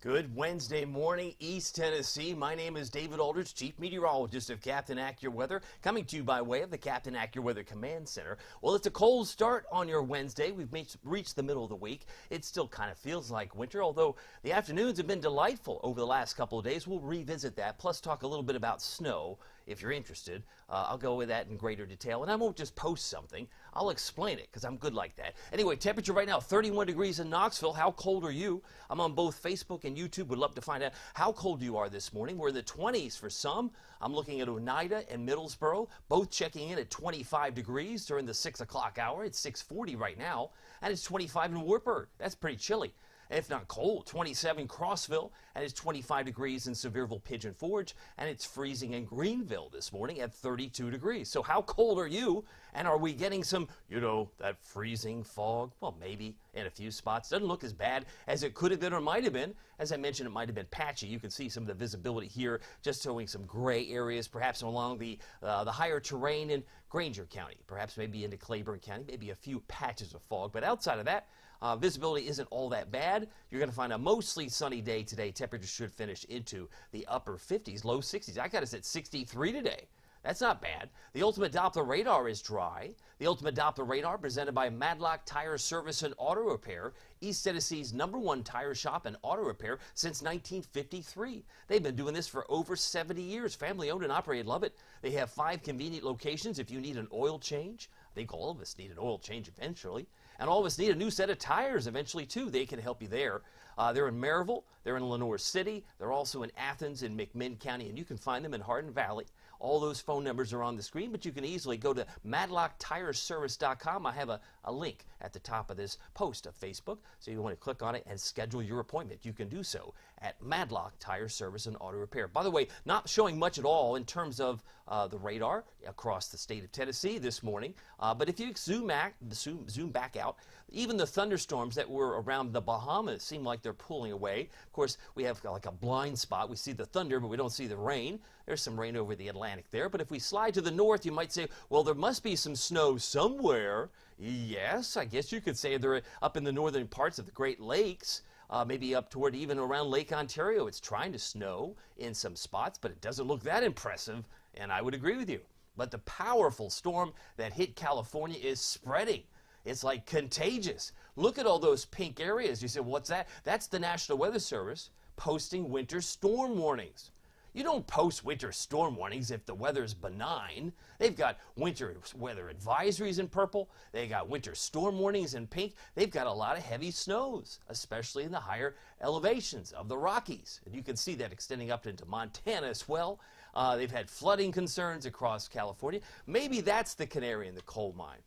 Good Wednesday morning, East Tennessee. My name is David Aldridge, Chief Meteorologist of Captain AccuWeather, coming to you by way of the Captain AccuWeather Command Center. Well, it's a cold start on your Wednesday. We've reached the middle of the week. It still kind of feels like winter, although the afternoons have been delightful over the last couple of days. We'll revisit that, plus talk a little bit about snow if you're interested. I'll go with that in greater detail, and I won't just post something. I'll explain it because I'm good like that. Anyway, temperature right now, 31 degrees in Knoxville. How cold are you? I'm on both Facebook and YouTube. Would love to find out how cold you are this morning. We're in the 20s for some. I'm looking at Oneida and Middlesboro, both checking in at 25 degrees during the 6 o'clock hour. It's 6:40 right now, and it's 25 in Wartburg. That's pretty chilly, if not cold. 27 Crossville, and it's 25 degrees in Sevierville, Pigeon Forge, and it's freezing in Greenville this morning at 32 degrees. So how cold are you? And are we getting some, that freezing fog? Well, maybe in a few spots. Doesn't look as bad as it could have been or might have been. As I mentioned, it might have been patchy. You can see some of the visibility here, just showing some gray areas, perhaps along the higher terrain in Granger County, perhaps maybe into Claiborne County, maybe a few patches of fog. But outside of that, visibility isn't all that bad. You're going to find a mostly sunny day today. Temperatures should finish into the upper 50s, low 60s. I got us at 63 today. That's not bad. The Ultimate Doppler radar is dry. The Ultimate Doppler radar presented by Madlock Tire Service and Auto Repair, East Tennessee's #1 tire shop and auto repair since 1953. They've been doing this for over 70 years. Family owned and operated. Love it. They have 5 convenient locations if you need an oil change. I think all of us need an oil change eventually. And all of us need a new set of tires eventually, too. They can help you there. They're in Maryville. They're in Lenoir City. They're also in Athens and McMinn County. And you can find them in Hardin Valley. All those phone numbers are on the screen, but you can easily go to MadlockTireService.com. I have a link at the top of this post of Facebook. So if you want to click on it and schedule your appointment, you can do so at Madlock Tire Service and Auto Repair. By the way, not showing much at all in terms of the radar across the state of Tennessee this morning. But if you zoom back out, even the thunderstorms that were around the Bahamas seem like they're pulling away. Of course, we have like a blind spot. We see the thunder, but we don't see the rain. There's some rain over the Atlantic there. But if we slide to the north, you might say, well, there must be some snow somewhere. Yes, I guess you could say they're up in the northern parts of the Great Lakes. Maybe up toward even around Lake Ontario. It's trying to snow in some spots, but it doesn't look that impressive, and I would agree with you. But the powerful storm that hit California is spreading. It's like contagious. Look at all those pink areas. You say, what's that? That's the National Weather Service posting winter storm warnings. You don't post winter storm warnings if the weather's benign. They've got winter weather advisories in purple. They got winter storm warnings in pink. They've got a lot of heavy snows, especially in the higher elevations of the Rockies. And you can see that extending up into Montana as well. They've had flooding concerns across California. Maybe that's the canary in the coal mine.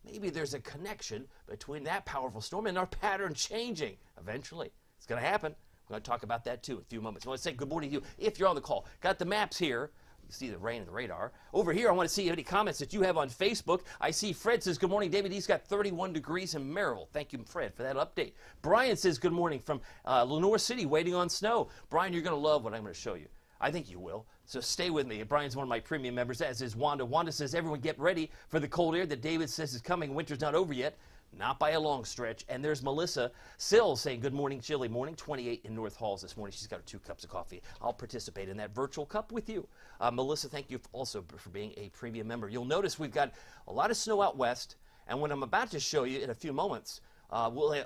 Maybe there's a connection between that powerful storm and our pattern changing. Eventually, it's going to happen. We're going to talk about that, too, in a few moments. I want to say good morning to you if you're on the call. Got the maps here. You see the rain and the radar. Over here, I want to see any comments that you have on Facebook. I see Fred says, good morning, David. He's got 31 degrees in Maryville. Thank you, Fred, for that update. Brian says, good morning from Lenoir City, waiting on snow. Brian, you're going to love what I'm going to show you. I think you will. So stay with me. Brian's one of my premium members, as is Wanda. Wanda says, everyone get ready for the cold air that David says is coming. Winter's not over yet. Not by a long stretch. And there's Melissa Sill saying, good morning, chilly morning. 28 in North Halls this morning. She's got her 2 cups of coffee. I'll participate in that virtual cup with you. Melissa, thank you also for being a premium member. You'll notice we've got a lot of snow out west. And what I'm about to show you in a few moments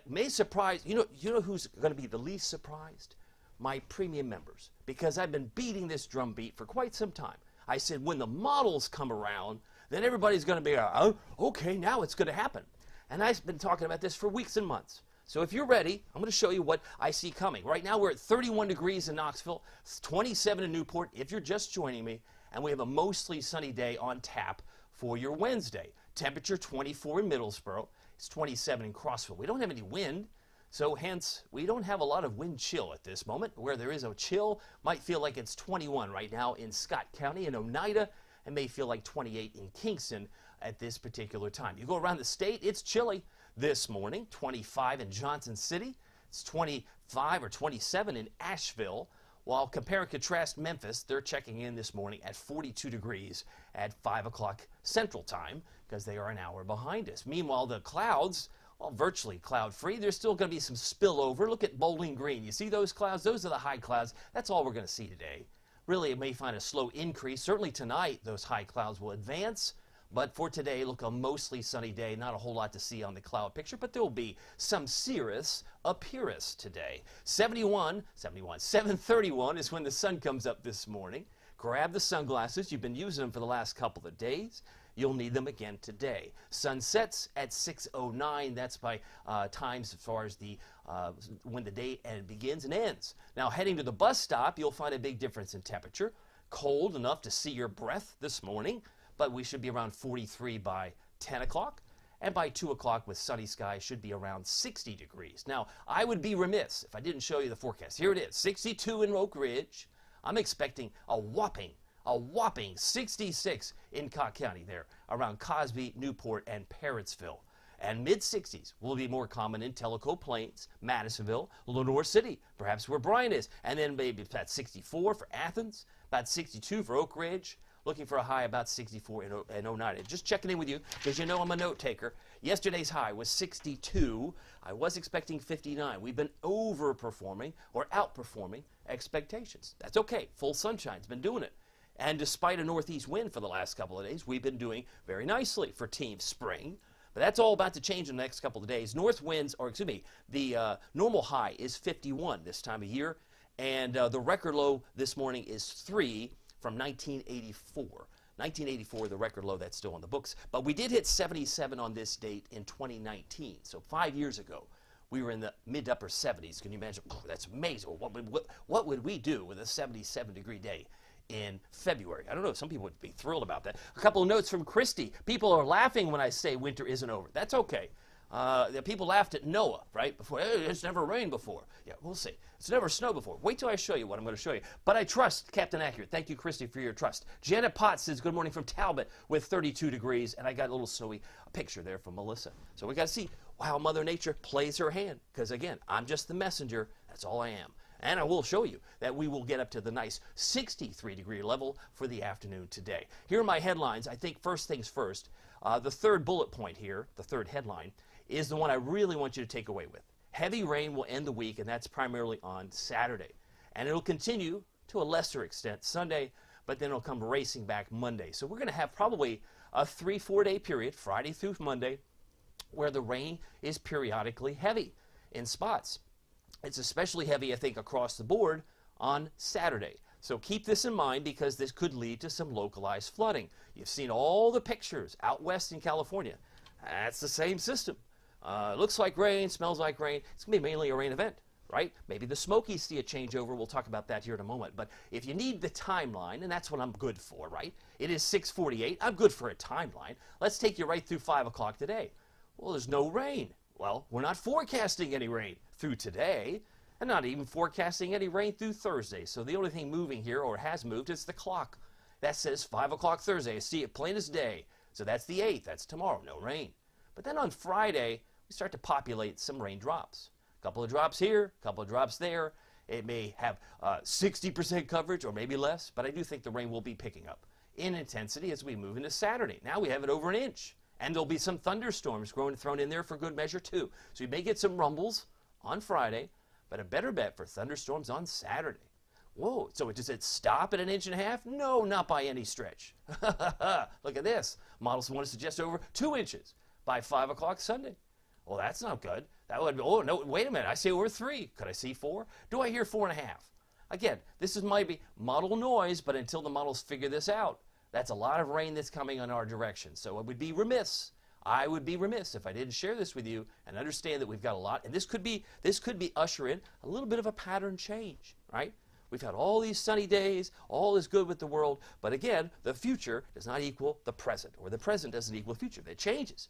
may surprise, you know who's going to be the least surprised? My premium members. Because I've been beating this drum beat for quite some time. I said, when the models come around, then everybody's going to be, oh, okay, now it's going to happen. And I've been talking about this for weeks and months. So if you're ready, I'm going to show you what I see coming. Right now we're at 31 degrees in Knoxville, 27 in Newport if you're just joining me, and we have a mostly sunny day on tap for your Wednesday. Temperature 24 in Middlesboro, it's 27 in Crossville. We don't have any wind, so hence we don't have a lot of wind chill at this moment. Where there is a chill, might feel like it's 21 right now in Scott County and Oneida, and may feel like 28 in Kingston at this particular time. You go around the state, it's chilly this morning, 25 in Johnson City, it's 25 or 27 in Asheville, while compare and contrast Memphis, they're checking in this morning at 42 degrees at 5 o'clock Central Time because they are an hour behind us. Meanwhile, the clouds well, virtually cloud-free. There's still going to be some spillover. Look at Bowling Green. You see those clouds? Those are the high clouds. That's all we're going to see today. Really, it may find a slow increase. Certainly tonight, those high clouds will advance. But for today, look, a mostly sunny day. Not a whole lot to see on the cloud picture, but there will be some cirrus appearance today. 731 is when the sun comes up this morning. Grab the sunglasses. You've been using them for the last couple of days. You'll need them again today. Sun sets at 6:09. That's by times as far as the when the day begins and ends. Now, heading to the bus stop, you'll find a big difference in temperature. Cold enough to see your breath this morning, but we should be around 43 by 10 o'clock. And by 2 o'clock with sunny skies should be around 60 degrees. Now, I would be remiss if I didn't show you the forecast. Here it is, 62 in Oak Ridge. I'm expecting a whopping 66 in Cott County there, around Cosby, Newport, and Parrotsville. And mid-60s will be more common in Tellico Plains, Madisonville, Lenoir City, perhaps where Bryan is. And then maybe about 64 for Athens, about 62 for Oak Ridge, looking for a high about 64 in Oneida. Just checking in with you because you know I'm a note taker. Yesterday's high was 62. I was expecting 59. We've been overperforming or outperforming expectations. That's okay. Full sunshine's been doing it. And despite a northeast wind for the last couple of days, we've been doing very nicely for Team Spring. But that's all about to change in the next couple of days. North winds, or excuse me, the normal high is 51 this time of year. And the record low this morning is 3 from 1984. 1984, the record low, that's still on the books. But we did hit 77 on this date in 2019. So 5 years ago, we were in the mid to upper 70s. Can you imagine? Oh, that's amazing. What would we do with a 77-degree day in February? I don't know. Some people would be thrilled about that. A couple of notes from Christy. People are laughing when I say winter isn't over. That's okay. The people laughed at Noah, right? Before, hey, it's never rained before. Yeah, we'll see. It's never snowed before. Wait till I show you what I'm going to show you. But I trust Captain Accurate. Thank you, Christy, for your trust. Janet Potts says, good morning from Talbot with 32 degrees. And I got a little snowy picture there from Melissa. So we got to see how Mother Nature plays her hand. Because, again, I'm just the messenger. That's all I am. And I will show you that we will get up to the nice 63-degree level for the afternoon today. Here are my headlines. I think first things first. The third bullet point here, the third headline, is the one I really want you to take away with. Heavy rain will end the week, and that's primarily on Saturday. And it'll continue to a lesser extent Sunday, but then it'll come racing back Monday. So we're going to have probably a 3-4 day period, Friday through Monday, where the rain is periodically heavy in spots. It's especially heavy, I think, across the board on Saturday. So keep this in mind because this could lead to some localized flooding. You've seen all the pictures out west in California. That's the same system. Looks like rain, smells like rain. It's going to be mainly a rain event, right? Maybe the Smokies see a changeover. We'll talk about that here in a moment. But if you need the timeline, and that's what I'm good for, right? It is 6:48. I'm good for a timeline. Let's take you right through 5 o'clock today. Well, there's no rain. Well, we're not forecasting any rain through today, and not even forecasting any rain through Thursday. So the only thing moving here, or has moved, is the clock. That says 5 o'clock Thursday. I see it plain as day. So that's the 8th. That's tomorrow. No rain. But then on Friday, we start to populate some raindrops. A couple of drops here, a couple of drops there. It may have 60% coverage or maybe less, but I do think the rain will be picking up in intensity as we move into Saturday. Now we have it over an inch, and there'll be some thunderstorms thrown in there for good measure too. So you may get some rumbles on Friday, but a better bet for thunderstorms on Saturday. Whoa, so does it stop at 1.5 inches? No, not by any stretch. Look at this. Models want to suggest over 2 inches by 5 o'clock Sunday. Well, that's not good. That would be, oh, no, wait a minute. I say over 3. Could I see 4? Do I hear 4.5? Again, this is might be model noise, but until the models figure this out, that's a lot of rain that's coming in our direction. So I would be remiss if I didn't share this with you and understand that we've got a lot. And this could be usher in a little bit of a pattern change, right? We've had all these sunny days, all is good with the world, but again, the future does not equal the present, or the present doesn't equal the future. It changes.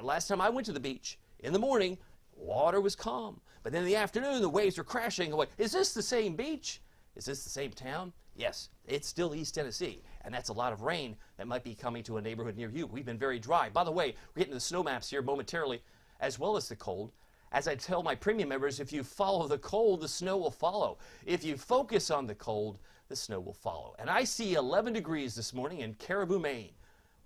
Last time I went to the beach, in the morning, water was calm. But then in the afternoon, the waves were crashing away. Is this the same beach? Is this the same town? Yes, it's still East Tennessee, and that's a lot of rain that might be coming to a neighborhood near you. We've been very dry. By the way, we're getting the snow maps here momentarily, as well as the cold. As I tell my premium members, if you follow the cold, the snow will follow. If you focus on the cold, the snow will follow. And I see 11 degrees this morning in Caribou, Maine.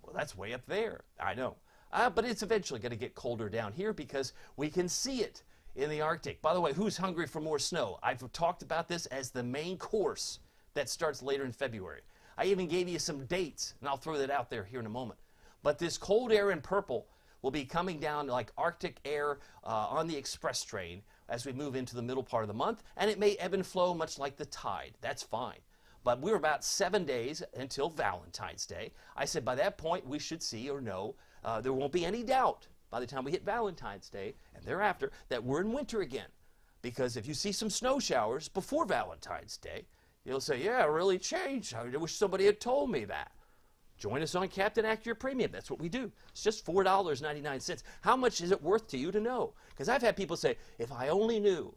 Well, that's way up there. I know. But it's eventually going to get colder down here because we can see it in the Arctic. By the way, who's hungry for more snow? I've talked about this as the main course that starts later in February. I even gave you some dates, and I'll throw that out there here in a moment. But this cold air in purple will be coming down like Arctic air on the express train as we move into the middle part of the month, and it may ebb and flow much like the tide. That's fine. But we're about 7 days until Valentine's Day. I said by that point we should see or know, there won't be any doubt by the time we hit Valentine's Day and thereafter that we're in winter again. Because if you see some snow showers before Valentine's Day, you'll say, yeah, it really changed. I wish somebody had told me that. Join us on Captain Accurate Premium. That's what we do. It's just $4.99. How much is it worth to you to know? Because I've had people say, if I only knew.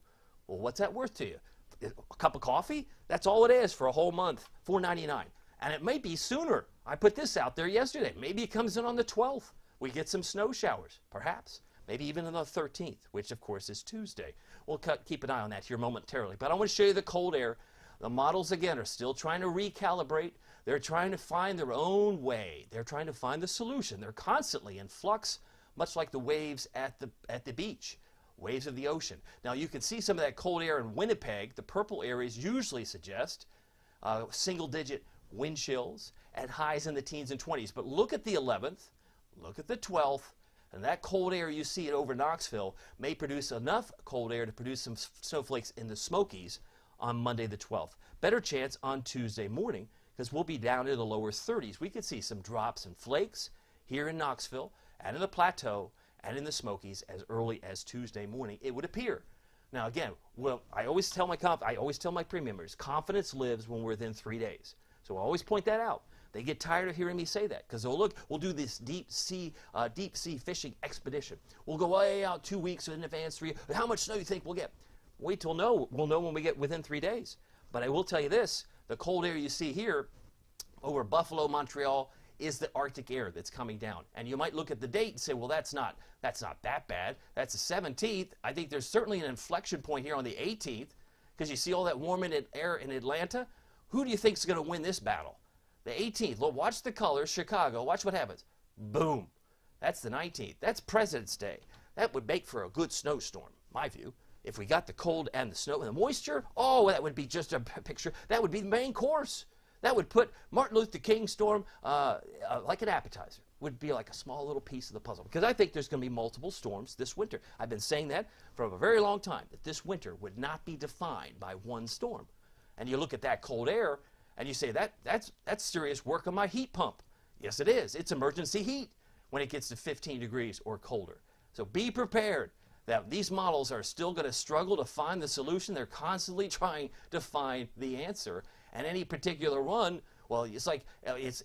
Well, what's that worth to you? A cup of coffee? That's all it is for a whole month, $4.99. And it may be sooner. I put this out there yesterday. Maybe it comes in on the 12th. We get some snow showers, perhaps. Maybe even on the 13th, which of course is Tuesday. We'll keep an eye on that here momentarily. But I want to show you the cold air. The models, again, are still trying to recalibrate. They're trying to find their own way. They're trying to find the solution. They're constantly in flux, much like the waves at the beach, waves of the ocean. Now, you can see some of that cold air in Winnipeg. The purple areas usually suggest single-digit wind chills and highs in the teens and 20s. But look at the 11th, look at the 12th, and that cold air you see over Knoxville may produce enough cold air to produce some snowflakes in the Smokies on Monday the 12th. Better chance on Tuesday morning, because we'll be down in the lower 30s. We could see some drops and flakes here in Knoxville and in the Plateau and in the Smokies as early as Tuesday morning, it would appear. Now again, well, I always tell my premium members, confidence lives when we're within 3 days. So I always point that out. They get tired of hearing me say that because they'll look, we'll do this deep sea fishing expedition. We'll go way out 2 weeks in advance, how much snow do you think we'll get? Wait till we'll know when we get within 3 days. But I will tell you this, the cold air you see here over Buffalo, Montreal, is the Arctic air that's coming down. And you might look at the date and say, well, that's not that bad. That's the 17th. I think there's certainly an inflection point here on the 18th because you see all that warm air in Atlanta. Who do you think is going to win this battle? The 18th. Look, watch the colors. Chicago. Watch what happens. Boom. That's the 19th. That's President's Day. That would make for a good snowstorm, my view. If we got the cold and the snow and the moisture, oh, that would be just a picture. That would be the main course. That would put Martin Luther King storm like an appetizer. Would be like a small little piece of the puzzle. Because I think there's going to be multiple storms this winter. I've been saying that for a very long time, that this winter would not be defined by one storm. And you look at that cold air, and you say, that's serious work on my heat pump. Yes, it is. It's emergency heat when it gets to 15 degrees or colder. So be prepared that these models are still going to struggle to find the solution. They're constantly trying to find the answer. And any particular one, well, it's like it's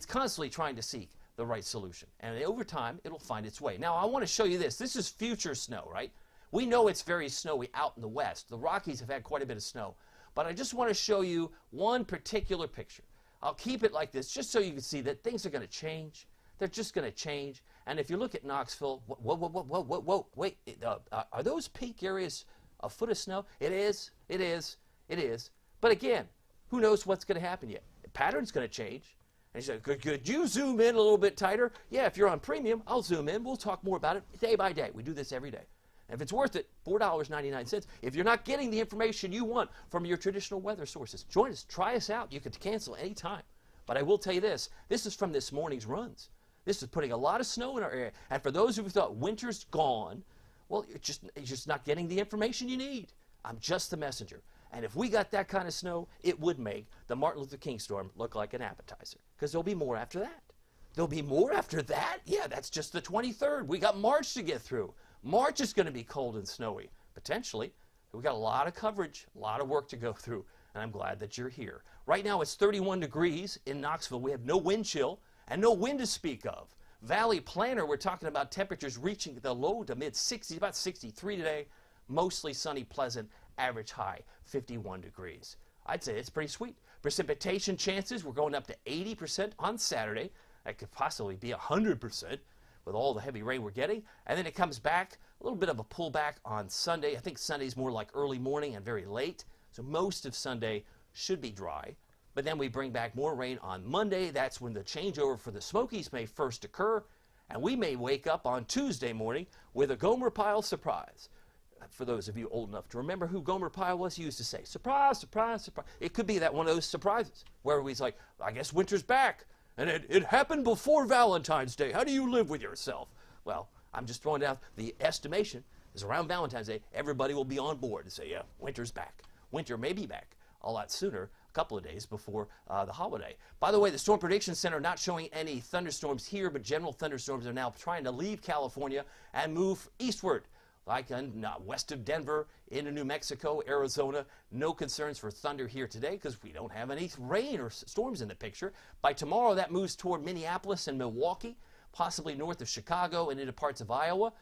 constantly trying to seek the right solution. And over time, it'll find its way. Now, I want to show you this. This is future snow, right? We know it's very snowy out in the west. The Rockies have had quite a bit of snow. But I just want to show you one particular picture. I'll keep it like this just so you can see that things are going to change. They're just going to change. And if you look at Knoxville, whoa, wait, are those peak areas a foot of snow? It is. But again, who knows what's going to happen yet? The pattern's going to change. And you say, could you zoom in a little bit tighter? Yeah, if you're on premium, I'll zoom in. We'll talk more about it day by day. We do this every day. And if it's worth it, $4.99. If you're not getting the information you want from your traditional weather sources, join us. Try us out. You can cancel anytime. But I will tell you this. This is from this morning's runs. This is putting a lot of snow in our area. And for those who thought winter's gone, well, you're just not getting the information you need. I'm just the messenger. And if we got that kind of snow, it would make the Martin Luther King storm look like an appetizer. Because there'll be more after that. There'll be more after that? Yeah, that's just the 23rd. We got March to get through. March is going to be cold and snowy, potentially. We got a lot of coverage, a lot of work to go through, and I'm glad that you're here. Right now it's 31 degrees in Knoxville. We have no wind chill and no wind to speak of. Valley Planner, we're talking about temperatures reaching the low to mid 60s, about 63 today. Mostly sunny, pleasant, average high, 51 degrees. I'd say it's pretty sweet. Precipitation chances, we're going up to 80% on Saturday. That could possibly be 100%. With all the heavy rain we're getting. And then it comes back, a little bit of a pullback on Sunday. I think Sunday's more like early morning and very late. So most of Sunday should be dry. But then we bring back more rain on Monday. That's when the changeover for the Smokies may first occur. And we may wake up on Tuesday morning with a Gomer Pyle surprise. For those of you old enough to remember who Gomer Pyle was, he used to say, surprise, surprise, surprise. It could be that one of those surprises where he's like, I guess winter's back. And it happened before Valentine's Day. How do you live with yourself? Well, I'm just throwing out the estimation is around Valentine's Day, everybody will be on board and say, yeah, winter's back. Winter may be back a lot sooner, a couple of days before the holiday. By the way, the Storm Prediction Center not showing any thunderstorms here, but general thunderstorms are now trying to leave California and move eastward, like west of Denver, into New Mexico, Arizona. No concerns for thunder here today because we don't have any rain or storms in the picture. By tomorrow, that moves toward Minneapolis and Milwaukee, possibly north of Chicago and into parts of Iowa.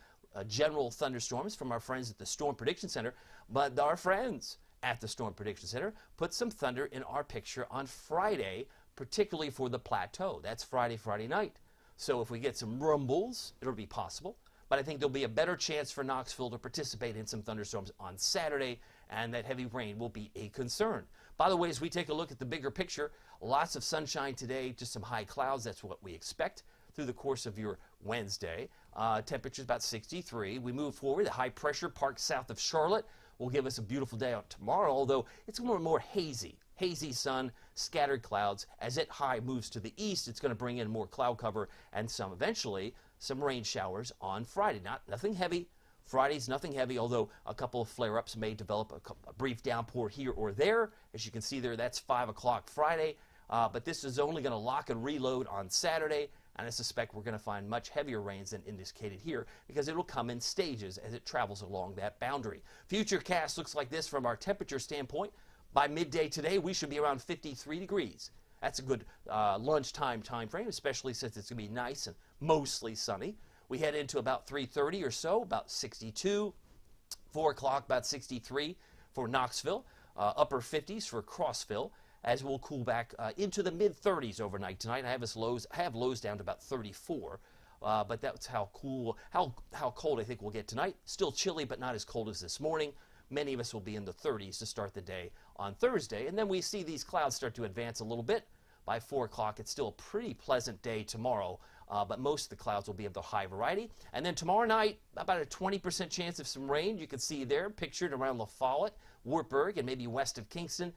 General thunderstorms from our friends at the Storm Prediction Center. But our friends at the Storm Prediction Center put some thunder in our picture on Friday, particularly for the plateau. That's Friday night. So if we get some rumbles, it'll be possible. But I think there'll be a better chance for Knoxville to participate in some thunderstorms on Saturday, and that heavy rain will be a concern. By the way, as we take a look at the bigger picture, lots of sunshine today, just some high clouds. That's what we expect through the course of your Wednesday. Temperature's about 63. We move forward. The high pressure parked south of Charlotte will give us a beautiful day on tomorrow, although it's more hazy. Hazy sun, scattered clouds. As it high moves to the east, it's going to bring in more cloud cover and eventually some rain showers on Friday. Nothing heavy. Friday's nothing heavy, although a couple of flare-ups may develop, a brief downpour here or there. As you can see there, that's 5 o'clock Friday. But this is only going to lock and reload on Saturday. And I suspect we're going to find much heavier rains than indicated here because it will come in stages as it travels along that boundary. Futurecast looks like this from our temperature standpoint. By midday today, we should be around 53 degrees. That's a good lunchtime time frame, especially since it's going to be nice and mostly sunny. We head into about 3:30 or so, about 62. 4 o'clock, about 63 for Knoxville. Upper 50s for Crossville, as we'll cool back into the mid-30s overnight tonight. I have lows down to about 34, but that's how cold I think we'll get tonight. Still chilly, but not as cold as this morning. Many of us will be in the 30s to start the day on Thursday, and then we see these clouds start to advance a little bit. By 4 o'clock, it's still a pretty pleasant day tomorrow, but most of the clouds will be of the high variety. And then tomorrow night, about a 20% chance of some rain. You can see there, pictured around La Follette, Wartburg, and maybe west of Kingston.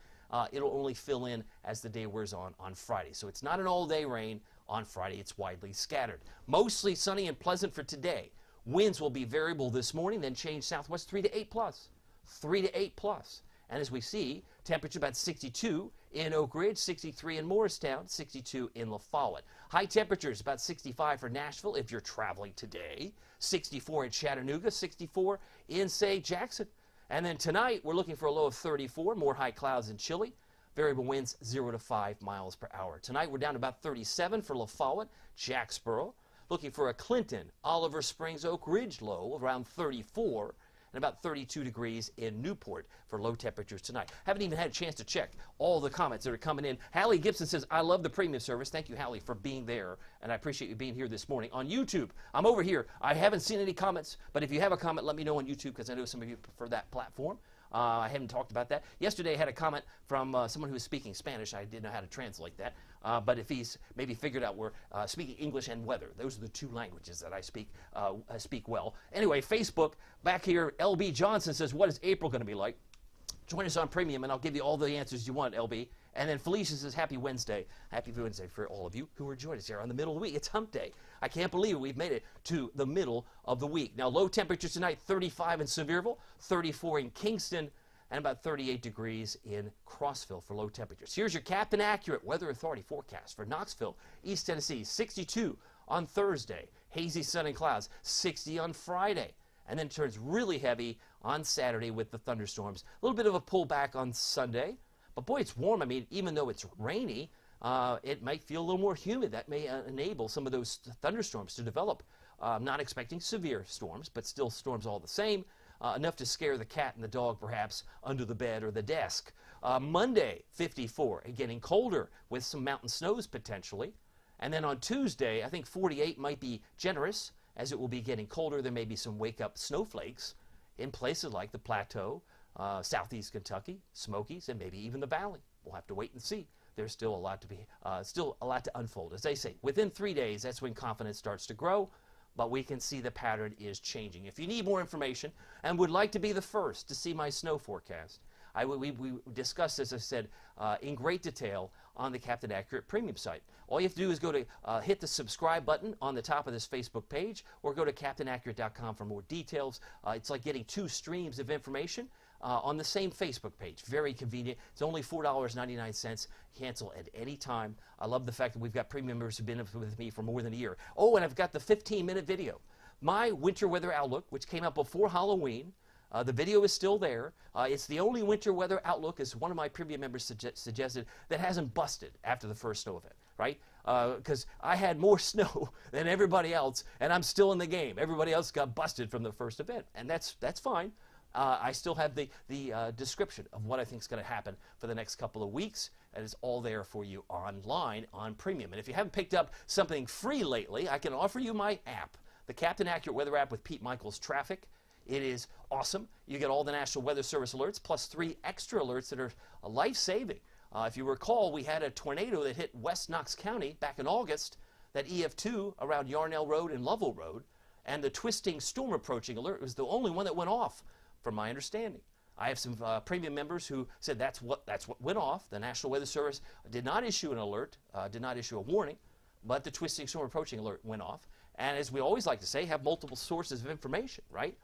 It'll only fill in as the day wears on Friday. So it's not an all-day rain on Friday. It's widely scattered. Mostly sunny and pleasant for today. Winds will be variable this morning, then change southwest 3 to 8 plus. 3 to 8 plus. And as we see, temperature about 62 in Oak Ridge, 63 in Morristown, 62 in La Follette. High temperatures about 65 for Nashville if you're traveling today, 64 in Chattanooga, 64 in, say, Jackson. And then tonight, we're looking for a low of 34, more high clouds and chilly. Variable winds 0 to 5 miles per hour. Tonight, we're down to about 37 for La Follette, Jacksboro. Looking for a Clinton, Oliver Springs, Oak Ridge low around 34. And about 32 degrees in Newport for low temperatures tonight. Haven't even had a chance to check all the comments that are coming in. Hallie Gibson says, I love the premium service. Thank you, Hallie, for being there. And I appreciate you being here this morning. On YouTube, I'm over here. I haven't seen any comments, but if you have a comment, let me know on YouTube because I know some of you prefer that platform. I haven't talked about that. Yesterday, I had a comment from someone who was speaking Spanish. I didn't know how to translate that. But if he's maybe figured out we're speaking English and weather, those are the two languages that I speak well. Anyway, Facebook, back here, LB Johnson says, what is April going to be like? Join us on Premium, and I'll give you all the answers you want, LB. And then Felicia says, happy Wednesday. Happy Wednesday for all of you who are joining us here on the middle of the week. It's hump day. I can't believe we've made it to the middle of the week. Now, low temperatures tonight, 35 in Sevierville, 34 in Kingston, and about 38 degrees in Crossville for low temperatures. Here's your Captain Accurate Weather Authority forecast for Knoxville, East Tennessee, 62 on Thursday. Hazy sun and clouds, 60 on Friday. And then turns really heavy on Saturday with the thunderstorms. A little bit of a pullback on Sunday. But boy, it's warm. I mean, even though it's rainy, it might feel a little more humid. That may enable some of those thunderstorms to develop. I'm not expecting severe storms, but still storms all the same. Enough to scare the cat and the dog, perhaps, under the bed or the desk. Monday, 54, and getting colder with some mountain snows potentially. And then on Tuesday, I think 48 might be generous, as it will be getting colder. There may be some wake-up snowflakes in places like the Plateau, southeast Kentucky, Smokies, and maybe even the Valley. We'll have to wait and see. there's still a lot to unfold. As they say, within 3 days, that's when confidence starts to grow, but we can see the pattern is changing. If you need more information and would like to be the first to see my snow forecast, we discussed, as I said, in great detail on the Captain Accurate Premium site. All you have to do is go to hit the subscribe button on the top of this Facebook page, or go to CaptainAccurate.com for more details. It's like getting 2 streams of information on the same Facebook page. Very convenient. It's only $4.99. Cancel at any time. I love the fact that we've got premium members who've been with me for more than a year. Oh, and I've got the 15-minute video. My winter weather outlook, which came out before Halloween. The video is still there. It's the only winter weather outlook, as one of my premium members suggested, that hasn't busted after the first snow event, right? Because I had more snow than everybody else, and I'm still in the game. Everybody else got busted from the first event, and that's fine. I still have the description of what I think is going to happen for the next couple of weeks, and it's all there for you online on Premium. And if you haven't picked up something free lately, I can offer you my app, the Captain Accurate Weather app with Pete Michaels Traffic. It is awesome. You get all the National Weather Service alerts, plus 3 extra alerts that are life-saving. If you recall, we had a tornado that hit West Knox County back in August, that EF2 around Yarnell Road and Lovell Road, and the twisting storm approaching alert was the only one that went off, from my understanding. I have some premium members who said that's what went off. The National Weather Service did not issue an alert, did not issue a warning, but the twisting storm approaching alert went off. And as we always like to say, have multiple sources of information, right?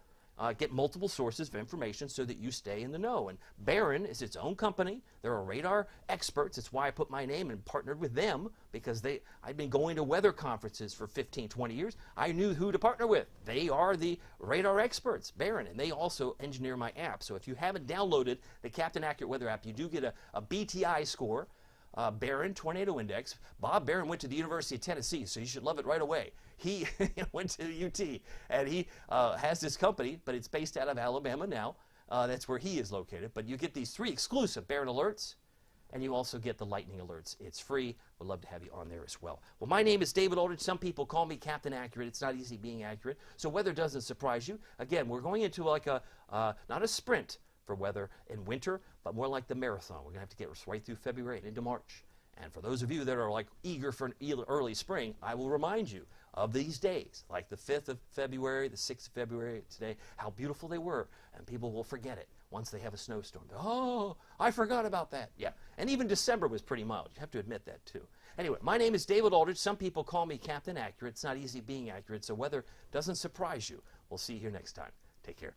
Get multiple sources of information so that you stay in the know. And Barron is its own company. They're radar experts. It's why I put my name and partnered with them, because I'd been going to weather conferences for 15, 20 years. I knew who to partner with. They are the radar experts, Barron, and they also engineer my app. So if you haven't downloaded the Captain Accurate Weather app, you do get a BTI score. Barron Tornado Index. Bob Barron went to the University of Tennessee, so you should love it right away. He went to UT, and he has this company, but it's based out of Alabama now. That's where he is located. But you get these 3 exclusive Barron alerts, and you also get the lightning alerts. It's free. We'd love to have you on there as well. Well, my name is David Aldridge. Some people call me Captain Accurate. It's not easy being accurate, so weather doesn't surprise you. Again, we're going into like not a sprint for weather in winter, but more like the marathon. We're going to have to get right through February and into March. And for those of you that are like eager for an early spring, I will remind you of these days, like the 5th of February, the 6th of February today, how beautiful they were, and people will forget it once they have a snowstorm. Oh, I forgot about that. Yeah, and even December was pretty mild. You have to admit that too. Anyway, my name is David Aldridge. Some people call me Captain Accurate. It's not easy being accurate, so weather doesn't surprise you. We'll see you here next time. Take care.